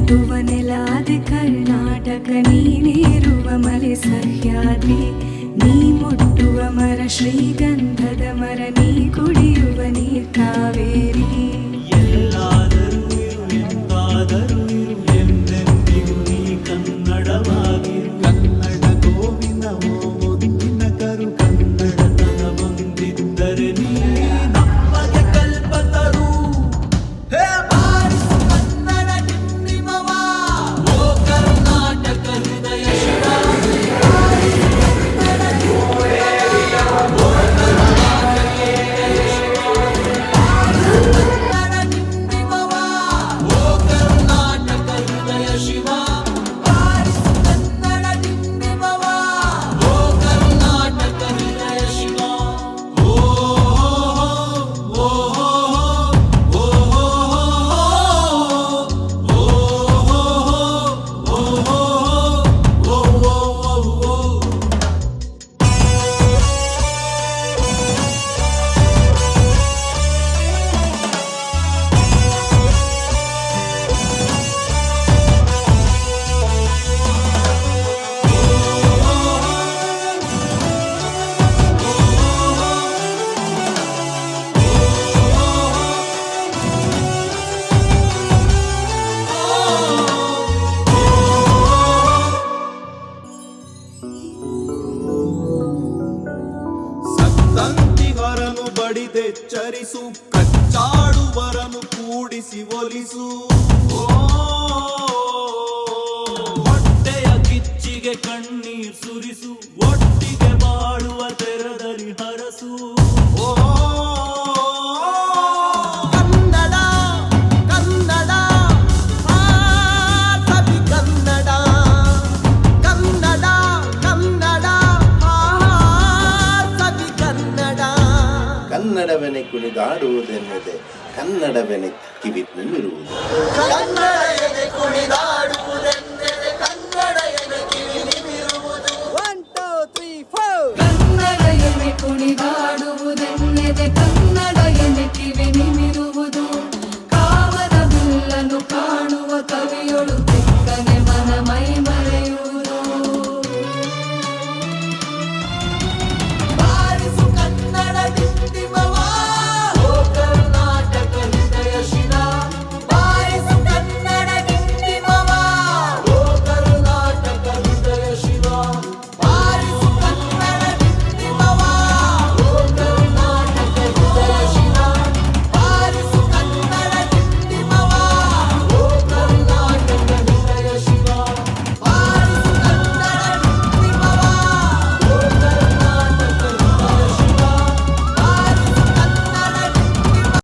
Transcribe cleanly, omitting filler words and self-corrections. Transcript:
ಹುಟ್ಟುವ ನೆಲಾದೆ ಕರ್ನಾಟಕ ನೀನೇರುವ ಮಲೆ ಸಹ್ಯಾದ್ರಿ ನೀ ಮುಟ್ಟುವ ಮರ ಶ್ರೀಗಂಧದ ಮರ ನೀ ಕುಡಿಯುವ ನೀರ್ ಕಾವೇರಿ ಎಲ್ಲಾದರೂ ಇರು ಎಂದಾದರೂ ಇರು ಎಂದೆಂದಿಗೂ ನೀ ಕನ್ನಡವಾಗಿರು ಕನ್ನಡ ಗೋವಿನ ಮುದ್ದಿನ ಕರು ಕನ್ನಡತನ ಬಂದಿದ್ದರೆ ನೀ ನಮಗೆ ಕಲ್ಪತರು ಹೇ ಬಾರಿಸು ಕನ್ನಡ ಡಿಂಡಿಮವ ಓ ಕರ್ನಾಟಕ ಹೃದಯ ಶಿವ ಸಂತಿಗರನು ಬಡಿದೆಚ್ಚರಿಸು ಕಚ್ಚಾಡುವರನು ಕೂಡಿಸಿ ಒಲಿಸು ಹೊಟ್ಟೆಯ ಕಿಚ್ಚಿಗೆ ಕಣ್ಣೀರ್ ಸುರಿಸು ಒಟ್ಟಿಗೆ ಬಾಳುವ ತೆರದಲ್ಲಿ ಹರಸು ಕನ್ನಡ ಕನ್ನಡ ಸವಿ ಕನ್ನಡ ಕನ್ನಡ ಕನ್ನಡ ಸವಿ ಕನ್ನಡ ಕನ್ನಡವೆನೆ ಕುಣಿದಾಡುವುದೆನ್ನದೆ ಕನ್ನಡವೆನೆ ಕಿವಿ ನಿಮಿರುವುದು ಕನ್ನಡ ಕುಣಿದಾಡುವ